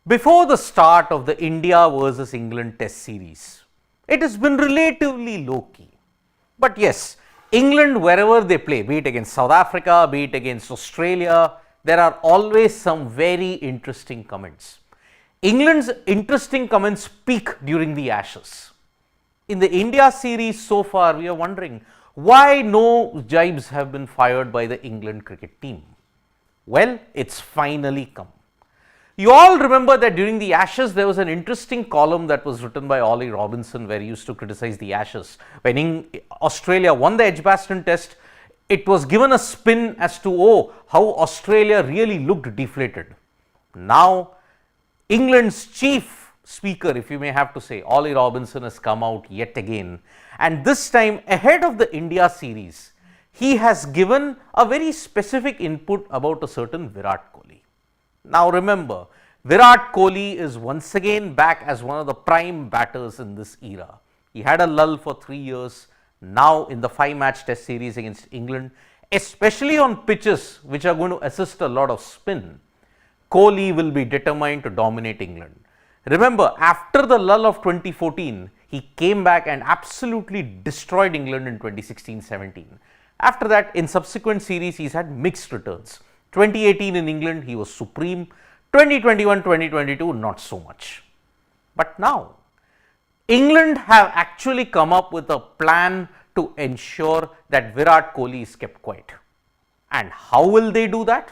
Before the start of the India versus England Test series, it has been relatively low-key. But yes, England, wherever they play, be it against South Africa, be it against Australia, there are always some very interesting comments. England's interesting comments peak during the Ashes. In the India series so far, we are wondering why no jibes have been fired by the England cricket team. Well, it's finally come. You all remember that during the Ashes, there was an interesting column that was written by Ollie Robinson where he used to criticize the Ashes. When Australia won the Edgbaston Test, it was given a spin as to, how Australia really looked deflated. Now, England's chief speaker, if you may have to say, Ollie Robinson has come out yet again, and this time ahead of the India series, he has given a very specific input about a certain Virat Kohli. Now remember, Virat Kohli is once again back as one of the prime batters in this era. He had a lull for 3 years. Now in the 5-match test series against England, especially on pitches which are going to assist a lot of spin, Kohli will be determined to dominate England. Remember, after the lull of 2014, he came back and absolutely destroyed England in 2016-17. After that, in subsequent series, he's had mixed returns. 2018 in England, he was supreme. 2021-2022, not so much. But now, England have actually come up with a plan to ensure that Virat Kohli is kept quiet. And how will they do that?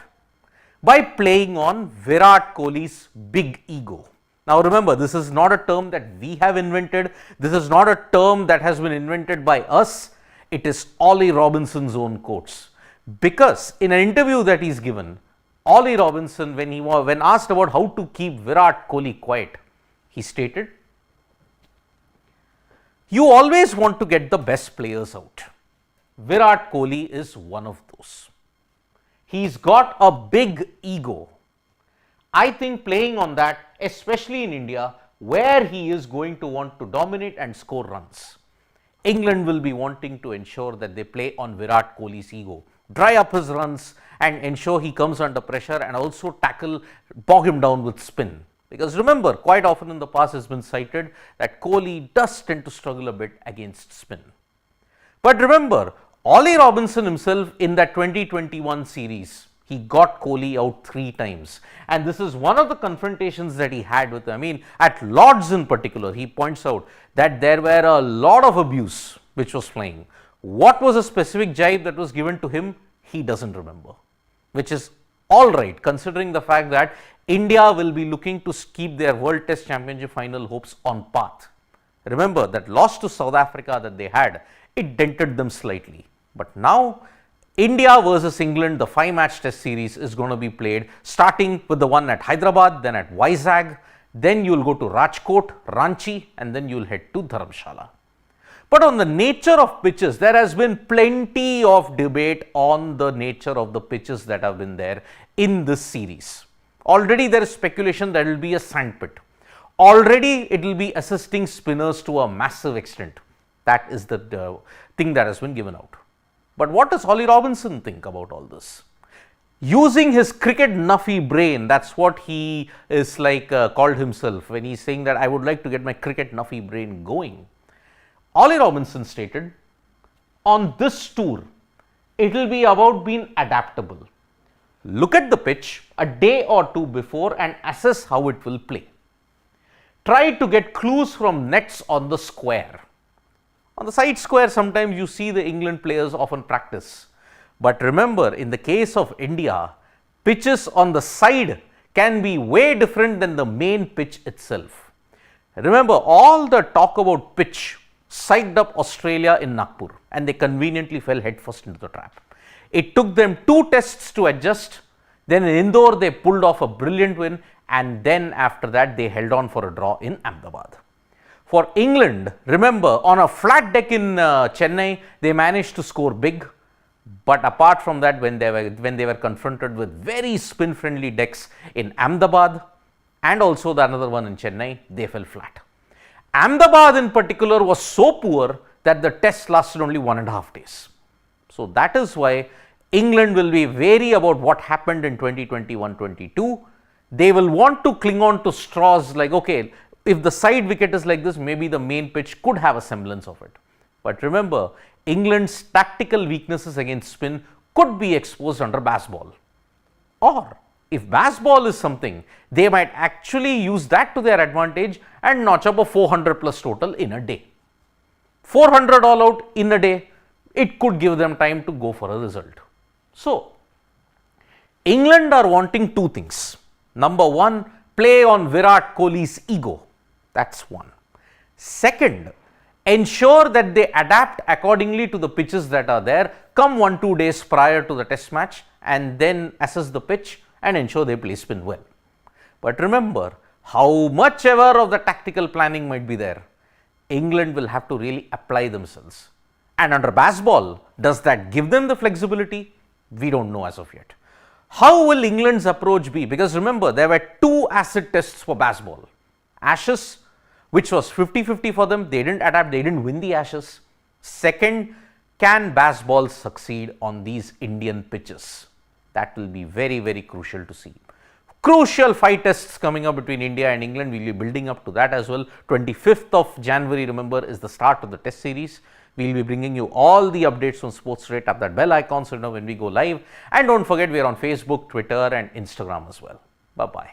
By playing on Virat Kohli's big ego. Now remember, this is not a term that we have invented. This is not a term that has been invented by us. It is Ollie Robinson's own quotes. Because in an interview that he's given, Ollie Robinson, when asked about how to keep Virat Kohli quiet, he stated, "You always want to get the best players out. Virat Kohli is one of those. He's got a big ego. I think playing on that, especially in India, where he is going to want to dominate and score runs, England will be wanting to ensure that they play on Virat Kohli's ego, dry up his runs and ensure he comes under pressure and also bog him down with spin." Because remember, quite often in the past has been cited that Kohli does tend to struggle a bit against spin. But remember, Ollie Robinson himself in that 2021 series, he got Kohli out 3 times. And this is one of the confrontations that he had with him. At Lords in particular, he points out that there were a lot of abuse which was flying. What was a specific jibe that was given to him? He doesn't remember, which is all right considering the fact that India will be looking to keep their World Test Championship final hopes on path. Remember that loss to South Africa that they had, it dented them slightly. But now, India versus England, the 5-match test series is going to be played starting with the one at Hyderabad, then at Vizag, then you will go to Rajkot, Ranchi, and then you will head to Dharamshala. But on the nature of pitches, there has been plenty of debate on the nature of the pitches that have been there in this series. Already there is speculation that it will be a sandpit. Already it will be assisting spinners to a massive extent. That is the thing that has been given out. But what does Ollie Robinson think about all this? Using his cricket nuffy brain, that's what he is called himself when he's saying that I would like to get my cricket nuffy brain going. Ollie Robinson stated, on this tour, it will be about being adaptable. Look at the pitch a day or 2 before and assess how it will play. Try to get clues from nets on the square. On the side square, sometimes you see the England players often practice. But remember, in the case of India, pitches on the side can be way different than the main pitch itself. Remember, all the talk about pitch psyched up Australia in Nagpur and they conveniently fell headfirst into the trap. It took them 2 tests to adjust. Then in Indore, they pulled off a brilliant win, and then after that, they held on for a draw in Ahmedabad. For England, remember, on a flat deck in Chennai, they managed to score big. But apart from that, when they were confronted with very spin-friendly decks in Ahmedabad and also the another one in Chennai, they fell flat. Ahmedabad in particular was so poor that the test lasted only 1.5 days. So that is why England will be wary about what happened in 2021-22. They will want to cling on to straws like, okay, if the side wicket is like this, maybe the main pitch could have a semblance of it. But remember, England's tactical weaknesses against spin could be exposed under Bazball. Or if Bazball is something, they might actually use that to their advantage and notch up a 400 plus total in a day. 400 all out in a day, it could give them time to go for a result. So, England are wanting two things. Number one, play on Virat Kohli's ego. That's one. Second, ensure that they adapt accordingly to the pitches that are there, come 1-2 days prior to the test match and then assess the pitch and ensure they play spin well. But remember, how much ever of the tactical planning might be there, England will have to really apply themselves. And under Bazball, does that give them the flexibility? We don't know as of yet. How will England's approach be? Because remember, there were two acid tests for Bazball. Ashes, which was 50-50 for them, they didn't adapt, they didn't win the Ashes. Second, can Bazball succeed on these Indian pitches? That will be very, very crucial to see. Crucial 5 tests coming up between India and England. We will be building up to that as well. 25th of January, remember, is the start of the test series. We will be bringing you all the updates on Sports Rate. Tap that bell icon so you know when we go live. And don't forget, we are on Facebook, Twitter and Instagram as well. Bye-bye.